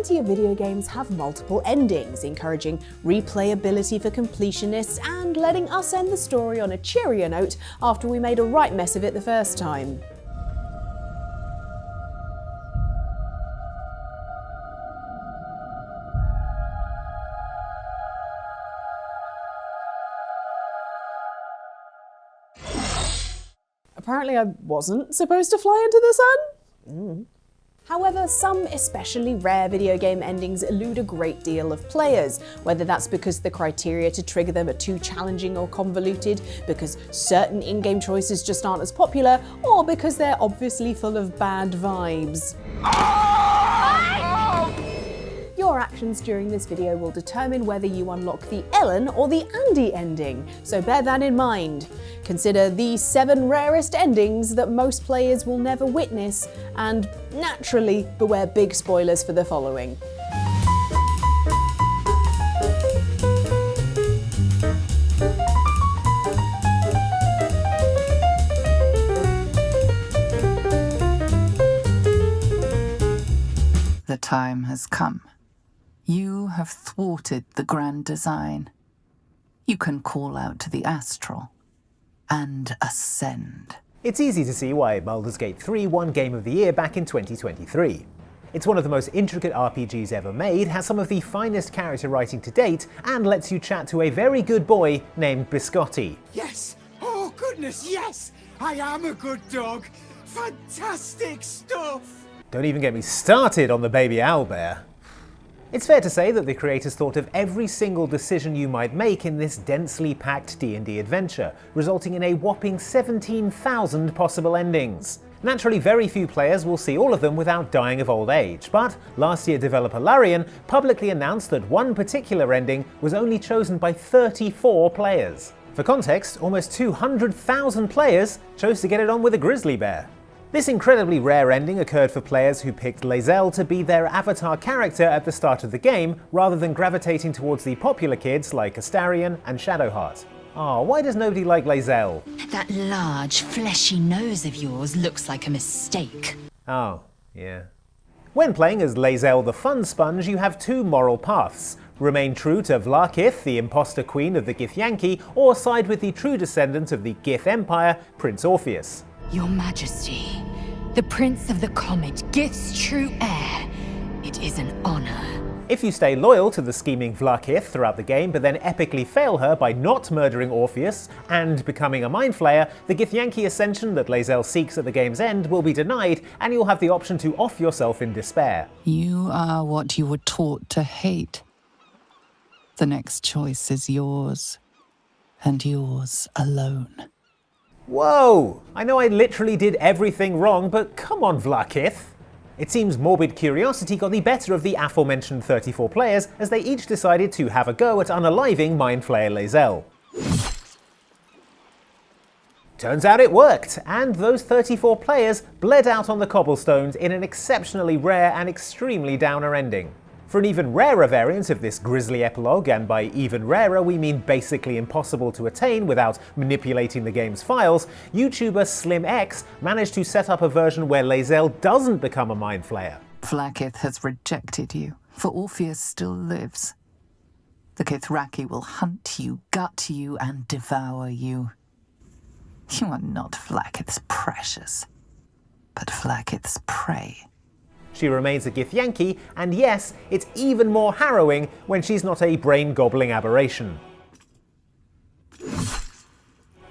plenty of video games have multiple endings, encouraging replayability for completionists and letting us end the story on a cheerier note after we made a right mess of it the first time. Apparently I wasn't supposed to fly into the sun? However, some especially rare video game endings elude a great deal of players, whether that's because the criteria to trigger them are too challenging or convoluted, because certain in-game choices just aren't as popular, or because they're obviously full of bad vibes. Your actions during this video will determine whether you unlock the Ellen or the Andy ending, so bear that in mind. Consider the 7 rarest endings that most players will never witness, and naturally beware big spoilers for the following. The time has come. You have thwarted the grand design. You can call out to the astral and ascend. It's easy to see why Baldur's Gate 3 won Game of the Year back in 2023. It's one of the most intricate RPGs ever made, has some of the finest character writing to date, and lets you chat to a very good boy named Biscotti. Yes! Oh goodness, yes! I am a good dog! Fantastic stuff! Don't even get me started on the baby owlbear. It's fair to say that the creators thought of every single decision you might make in this densely packed D&D adventure, resulting in a whopping 17,000 possible endings. Naturally, very few players will see all of them without dying of old age, but last year developer Larian publicly announced that one particular ending was only chosen by 34 players. For context, almost 200,000 players chose to get it on with a grizzly bear. This incredibly rare ending occurred for players who picked Lae'zel to be their avatar character at the start of the game, rather than gravitating towards the popular kids like Astarion and Shadowheart. Why does nobody like Lae'zel? That large, fleshy nose of yours looks like a mistake. Oh, yeah. When playing as Lae'zel the Fun Sponge, you have 2 moral paths. Remain true to Vlaakith, the imposter queen of the Githyanki, or side with the true descendant of the Gith Empire, Prince Orpheus. Your Majesty, the Prince of the Comet, Gith's true heir. It is an honor. If you stay loyal to the scheming Vlaakith throughout the game, but then epically fail her by not murdering Orpheus and becoming a Mind Flayer, the Githyanki ascension that Lae'zel seeks at the game's end will be denied, and you'll have the option to off yourself in despair. You are what you were taught to hate. The next choice is yours, and yours alone. Whoa! I know I literally did everything wrong, but come on, Vlaakith. It seems morbid curiosity got the better of the aforementioned 34 players as they each decided to have a go at unaliving Mind Flayer Lae'zel. Turns out it worked, and those 34 players bled out on the cobblestones in an exceptionally rare and extremely downer ending. For an even rarer variant of this grisly epilogue, and by even rarer we mean basically impossible to attain without manipulating the game's files, YouTuber SlimX managed to set up a version where Lae'zel doesn't become a Mind Flayer. Vlaakith has rejected you, for Orpheus still lives. The Githyanki will hunt you, gut you, and devour you. You are not Vlaakith's precious, but Vlaakith's prey. She remains a Githyanki, and yes, it's even more harrowing when she's not a brain-gobbling aberration.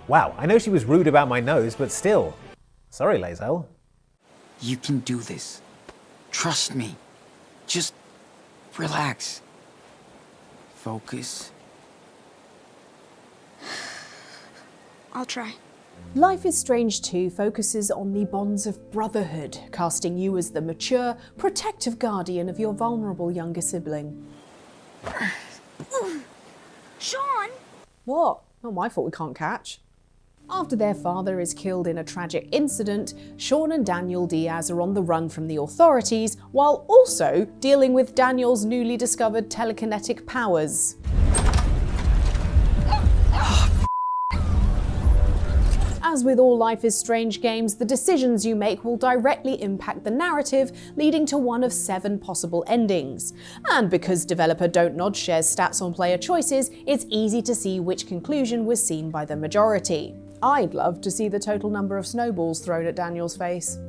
Wow, I know she was rude about my nose, but still. Sorry, Lae'zel. You can do this. Trust me. Just relax. Focus. I'll try. Life is Strange 2 focuses on the bonds of brotherhood, casting you as the mature, protective guardian of your vulnerable younger sibling. Sean! What? Not my fault we can't catch. After their father is killed in a tragic incident, Sean and Daniel Diaz are on the run from the authorities, while also dealing with Daniel's newly discovered telekinetic powers. As with all Life is Strange games, the decisions you make will directly impact the narrative, leading to one of 7 possible endings. And because developer Don't Nod shares stats on player choices, it's easy to see which conclusion was seen by the majority. I'd love to see the total number of snowballs thrown at Daniel's face.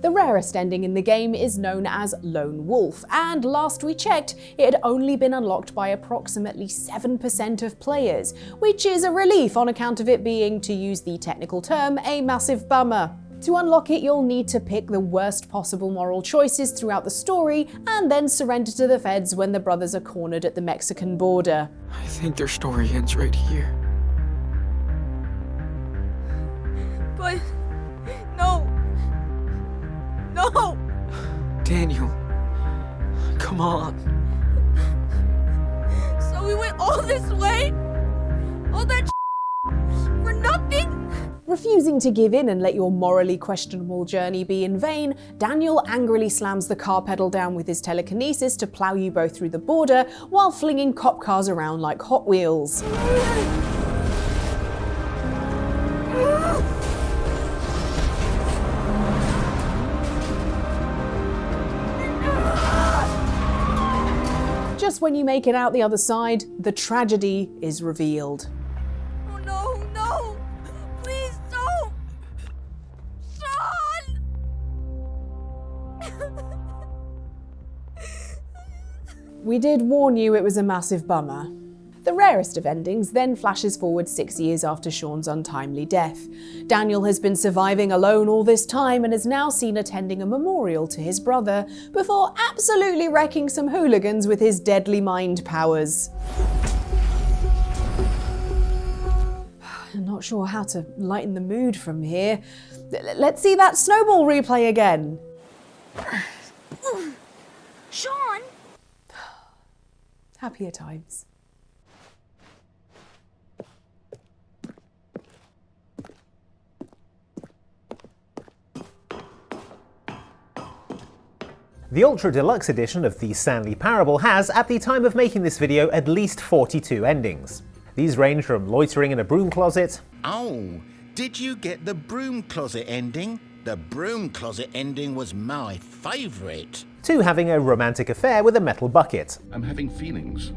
The rarest ending in the game is known as Lone Wolf, and last we checked, it had only been unlocked by approximately 7% of players, which is a relief on account of it being, to use the technical term, a massive bummer. To unlock it, you'll need to pick the worst possible moral choices throughout the story, and then surrender to the feds when the brothers are cornered at the Mexican border. I think their story ends right here. But... no. No! Daniel, come on. So we went all this way? All that for nothing? Refusing to give in and let your morally questionable journey be in vain, Daniel angrily slams the car pedal down with his telekinesis to plow you both through the border while flinging cop cars around like Hot Wheels. Just when you make it out the other side, the tragedy is revealed. Oh no, no! Please don't! Sean! We did warn you it was a massive bummer. The rarest of endings then flashes forward 6 years after Sean's untimely death. Daniel has been surviving alone all this time and is now seen attending a memorial to his brother, before absolutely wrecking some hooligans with his deadly mind powers. I'm not sure how to lighten the mood from here. Let's see that snowball replay again. Sean! Happier times. The Ultra Deluxe edition of the Stanley Parable has, at the time of making this video, at least 42 endings. These range from loitering in a broom closet. Oh, did you get the broom closet ending? The broom closet ending was my favourite. To having a romantic affair with a metal bucket. I'm having feelings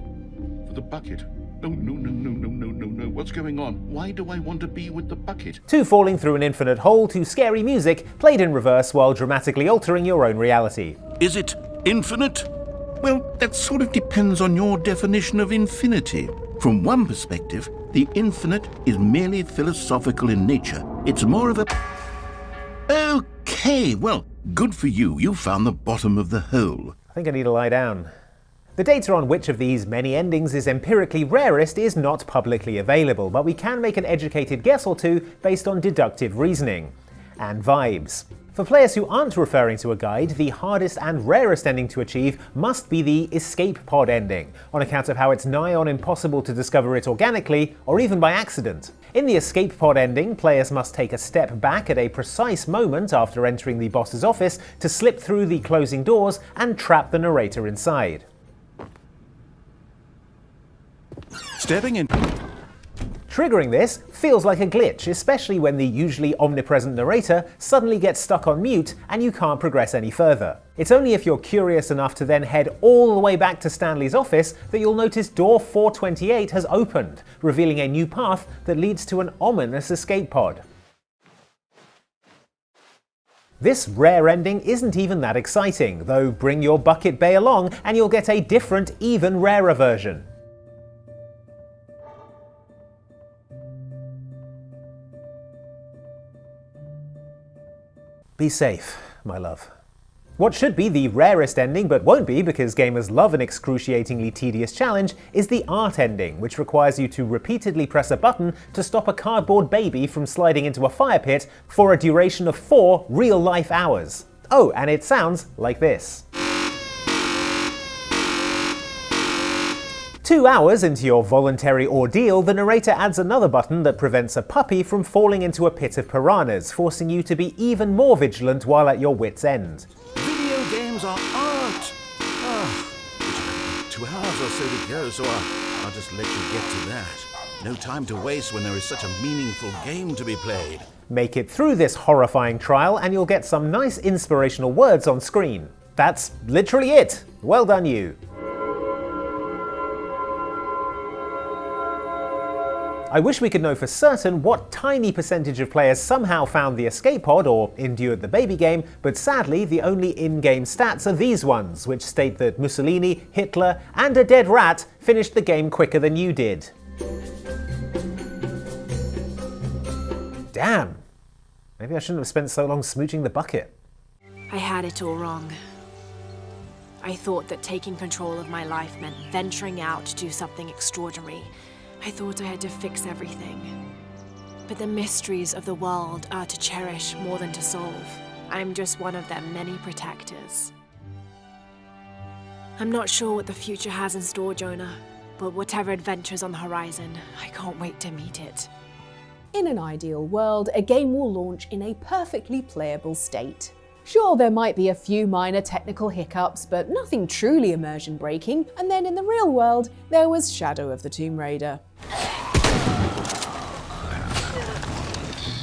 for the bucket. Oh, no. What's going on? Why do I want to be with the bucket? To falling through an infinite hole to scary music played in reverse while dramatically altering your own reality. Is it infinite? Well, that sort of depends on your definition of infinity. From one perspective, the infinite is merely philosophical in nature. It's more of a... Okay, well, good for you. You found the bottom of the hole. I think I need to lie down. The data on which of these many endings is empirically rarest is not publicly available, but we can make an educated guess or two based on deductive reasoning and vibes. For players who aren't referring to a guide, the hardest and rarest ending to achieve must be the escape pod ending, on account of how it's nigh on impossible to discover it organically or even by accident. In the escape pod ending, players must take a step back at a precise moment after entering the boss's office to slip through the closing doors and trap the narrator inside. Stepping in. Triggering this feels like a glitch, especially when the usually omnipresent narrator suddenly gets stuck on mute and you can't progress any further. It's only if you're curious enough to then head all the way back to Stanley's office that you'll notice door 428 has opened, revealing a new path that leads to an ominous escape pod. This rare ending isn't even that exciting, though bring your bucket bay along and you'll get a different, even rarer version. Be safe, my love. What should be the rarest ending, but won't be because gamers love an excruciatingly tedious challenge, is the art ending, which requires you to repeatedly press a button to stop a cardboard baby from sliding into a fire pit for a duration of 4 real-life hours. Oh, and it sounds like this. 2 hours into your voluntary ordeal, the narrator adds another button that prevents a puppy from falling into a pit of piranhas, forcing you to be even more vigilant while at your wits' end. Video games are art. Oh, 2 hours or so to go, so I'll just let you get to that. No time to waste when there is such a meaningful game to be played. Make it through this horrifying trial and you'll get some nice inspirational words on screen. That's literally it. Well done you. I wish we could know for certain what tiny percentage of players somehow found the escape pod or endured the baby game, but sadly the only in-game stats are these ones, which state that Mussolini, Hitler, and a dead rat finished the game quicker than you did. Damn. Maybe I shouldn't have spent so long smooching the bucket. I had it all wrong. I thought that taking control of my life meant venturing out to do something extraordinary. I thought I had to fix everything. But the mysteries of the world are to cherish more than to solve. I'm just one of their many protectors. I'm not sure what the future has in store, Jonah, but whatever adventure's on the horizon, I can't wait to meet it. In an ideal world, a game will launch in a perfectly playable state. Sure, there might be a few minor technical hiccups, but nothing truly immersion-breaking, and then in the real world, there was Shadow of the Tomb Raider.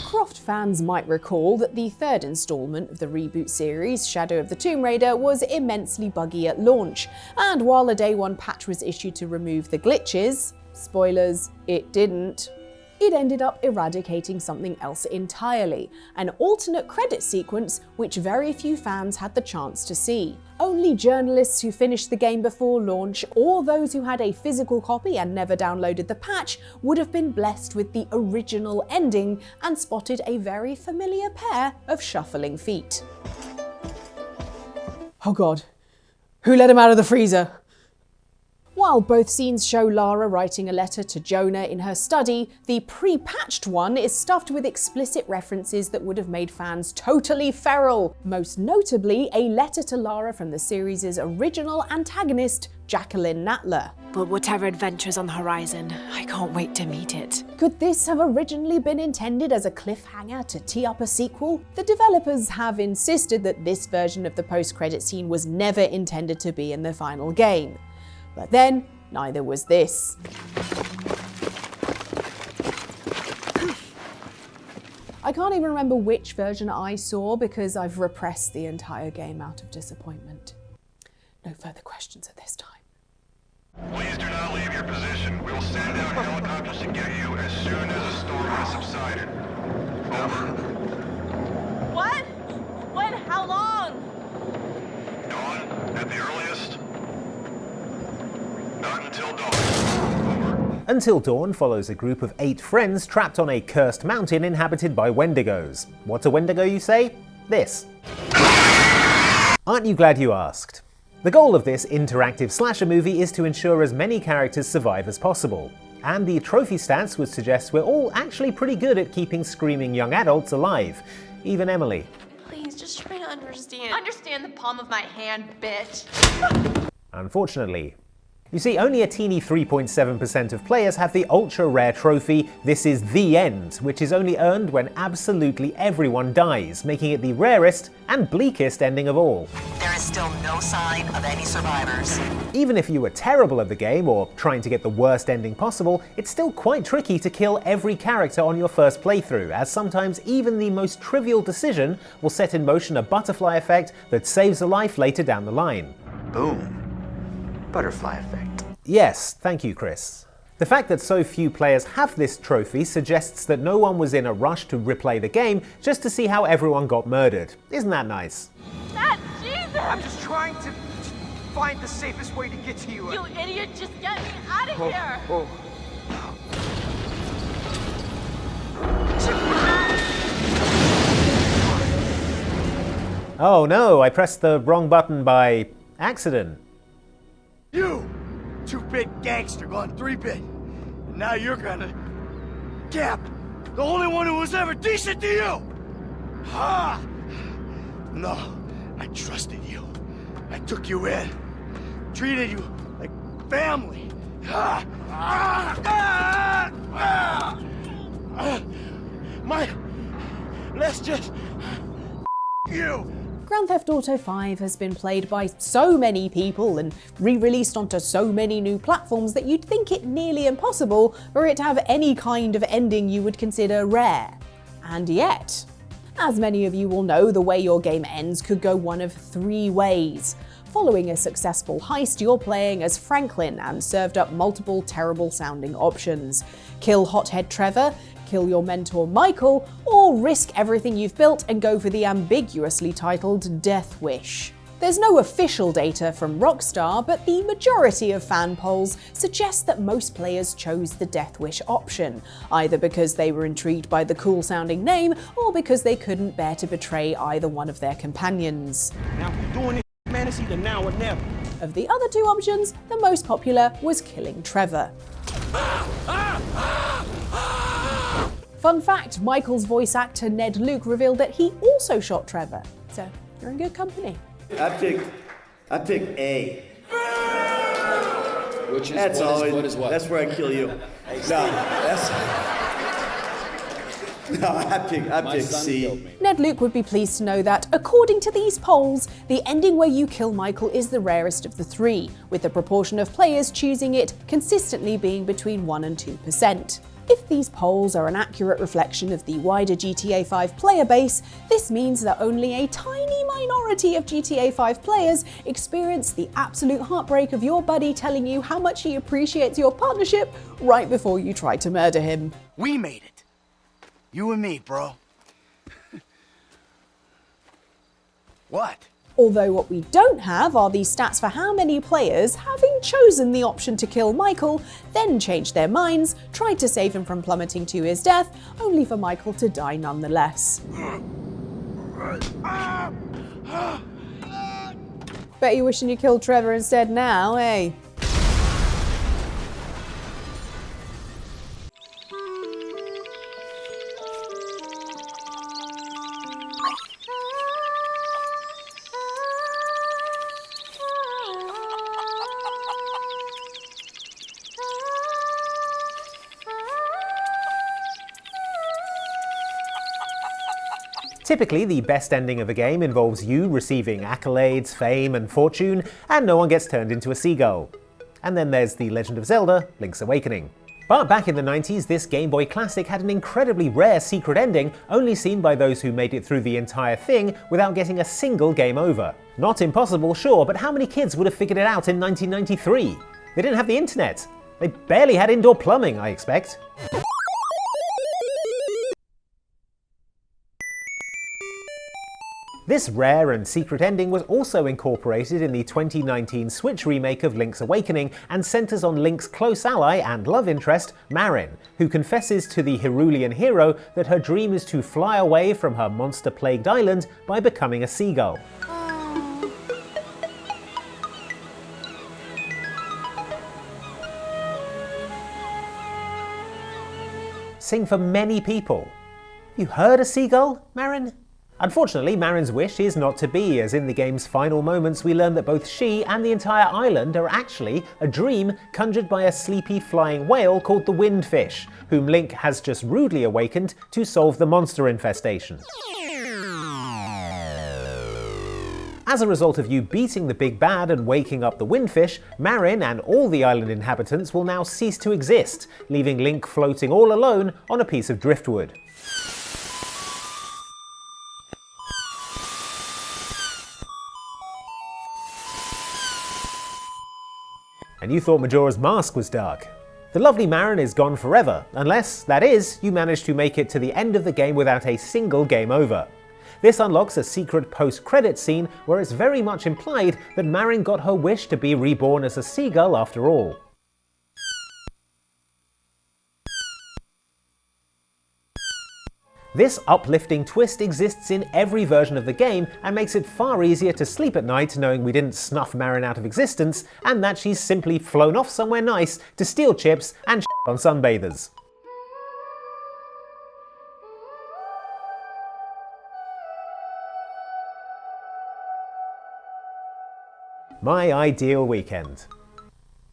Croft fans might recall that the third installment of the reboot series, Shadow of the Tomb Raider, was immensely buggy at launch, and while a day one patch was issued to remove the glitches, spoilers, it didn't. It ended up eradicating something else entirely, an alternate credit sequence which very few fans had the chance to see. Only journalists who finished the game before launch, or those who had a physical copy and never downloaded the patch, would have been blessed with the original ending and spotted a very familiar pair of shuffling feet. Oh god, who let him out of the freezer? While both scenes show Lara writing a letter to Jonah in her study, the pre-patched one is stuffed with explicit references that would have made fans totally feral. Most notably, a letter to Lara from the series' original antagonist, Jacqueline Natler. But whatever adventure's on the horizon, I can't wait to meet it. Could this have originally been intended as a cliffhanger to tee up a sequel? The developers have insisted that this version of the post-credit scene was never intended to be in the final game. But then, neither was this. I can't even remember which version I saw because I've repressed the entire game out of disappointment. No further questions at this time. Please do not leave your position. We will send out helicopters to get you as soon as the storm has subsided. Over. What? When? How long? Dawn, at the earliest. Not until dawn. Over. Until Dawn follows a group of 8 friends trapped on a cursed mountain inhabited by Wendigos. What's a Wendigo, you say? This. Aren't you glad you asked? The goal of this interactive slasher movie is to ensure as many characters survive as possible. And the trophy stats would suggest we're all actually pretty good at keeping screaming young adults alive. Even Emily. Please, just try to understand. Understand the palm of my hand, bitch. Unfortunately. You see, only a teeny 3.7% of players have the ultra-rare trophy, This Is The End, which is only earned when absolutely everyone dies, making it the rarest and bleakest ending of all. There is still no sign of any survivors. Even if you were terrible at the game, or trying to get the worst ending possible, it's still quite tricky to kill every character on your first playthrough, as sometimes even the most trivial decision will set in motion a butterfly effect that saves a life later down the line. Boom. Butterfly effect. Yes, thank you, Chris. The fact that so few players have this trophy suggests that no one was in a rush to replay the game just to see how everyone got murdered. Isn't that nice? Dad, Jesus! I'm just trying to find the safest way to get to you. You idiot, just get me out of here! Oh no, I pressed the wrong button by accident. You! 2-bit gangster gone 3-bit. And now you're gonna... Cap! The only one who was ever decent to you! Ha! No, I trusted you. I took you in. Treated you like family. Let's just... you! Grand Theft Auto 5 has been played by so many people and re-released onto so many new platforms that you'd think it nearly impossible for it to have any kind of ending you would consider rare. And yet, as many of you will know, the way your game ends could go one of three ways. Following a successful heist, you're playing as Franklin and served up multiple terrible sounding options. Kill Hothead Trevor, kill your mentor Michael, or risk everything you've built and go for the ambiguously titled Death Wish. There's no official data from Rockstar, but the majority of fan polls suggest that most players chose the Death Wish option, either because they were intrigued by the cool sounding name or because they couldn't bear to betray either one of their companions. Now if you're doing it, man, it's either now or never. Of the other two options, the most popular was killing Trevor. Fun fact, Michael's voice actor Ned Luke revealed that he also shot Trevor, so you're in good company. I picked A. Which is that's what always, what is what? That's where I kill you. I picked C. Ned Luke would be pleased to know that, according to these polls, the ending where you kill Michael is the rarest of the three, with the proportion of players choosing it consistently being between 1% and 2%. If these polls are an accurate reflection of the wider GTA 5 player base, this means that only a tiny minority of GTA 5 players experience the absolute heartbreak of your buddy telling you how much he appreciates your partnership right before you try to murder him. We made it. You and me, bro. What? Although what we don't have are the stats for how many players, having chosen the option to kill Michael, then changed their minds, tried to save him from plummeting to his death, only for Michael to die nonetheless. Bet you're wishing you killed Trevor instead now, eh? Typically, the best ending of a game involves you receiving accolades, fame, and fortune, and no one gets turned into a seagull. And then there's The Legend of Zelda: Link's Awakening. But back in the 90s, this Game Boy classic had an incredibly rare secret ending, only seen by those who made it through the entire thing without getting a single game over. Not impossible, sure, but how many kids would have figured it out in 1993? They didn't have the internet. They barely had indoor plumbing, I expect. This rare and secret ending was also incorporated in the 2019 Switch remake of Link's Awakening and centers on Link's close ally and love interest, Marin, who confesses to the Hyrulean hero that her dream is to fly away from her monster-plagued island by becoming a seagull. Sing for many people. You heard a seagull, Marin? Unfortunately, Marin's wish is not to be, as in the game's final moments we learn that both she and the entire island are actually a dream conjured by a sleepy flying whale called the Windfish, whom Link has just rudely awakened to solve the monster infestation. As a result of you beating the big bad and waking up the Windfish, Marin and all the island inhabitants will now cease to exist, leaving Link floating all alone on a piece of driftwood. And you thought Majora's Mask was dark. The lovely Marin is gone forever, unless, that is, you manage to make it to the end of the game without a single game over. This unlocks a secret post-credit scene where it's very much implied that Marin got her wish to be reborn as a seagull after all. This uplifting twist exists in every version of the game and makes it far easier to sleep at night knowing we didn't snuff Marin out of existence and that she's simply flown off somewhere nice to steal chips and shit on sunbathers. My ideal weekend.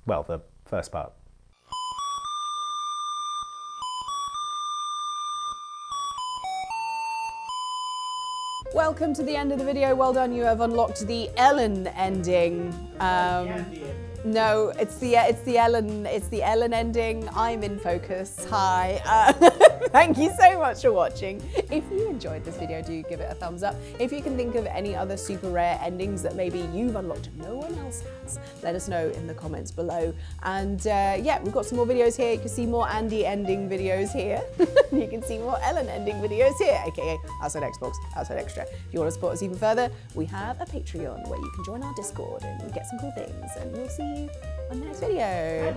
Well, the first part. welcome to the end of the video. Well done, you have unlocked the Ellen ending. No, it's the Ellen ending. I'm in focus. Hi. Thank you so much for watching. If you enjoyed this video, do give it a thumbs up. If you can think of any other super rare endings that maybe you've unlocked and no one else has, let us know in the comments below. And yeah, we've got some more videos here. You can see more Andy ending videos here. You can see more Ellen ending videos here, aka Outside Xbox, Outside Xtra. If you want to support us even further, we have a Patreon where you can join our Discord and get some cool things. And we'll see you on the next video.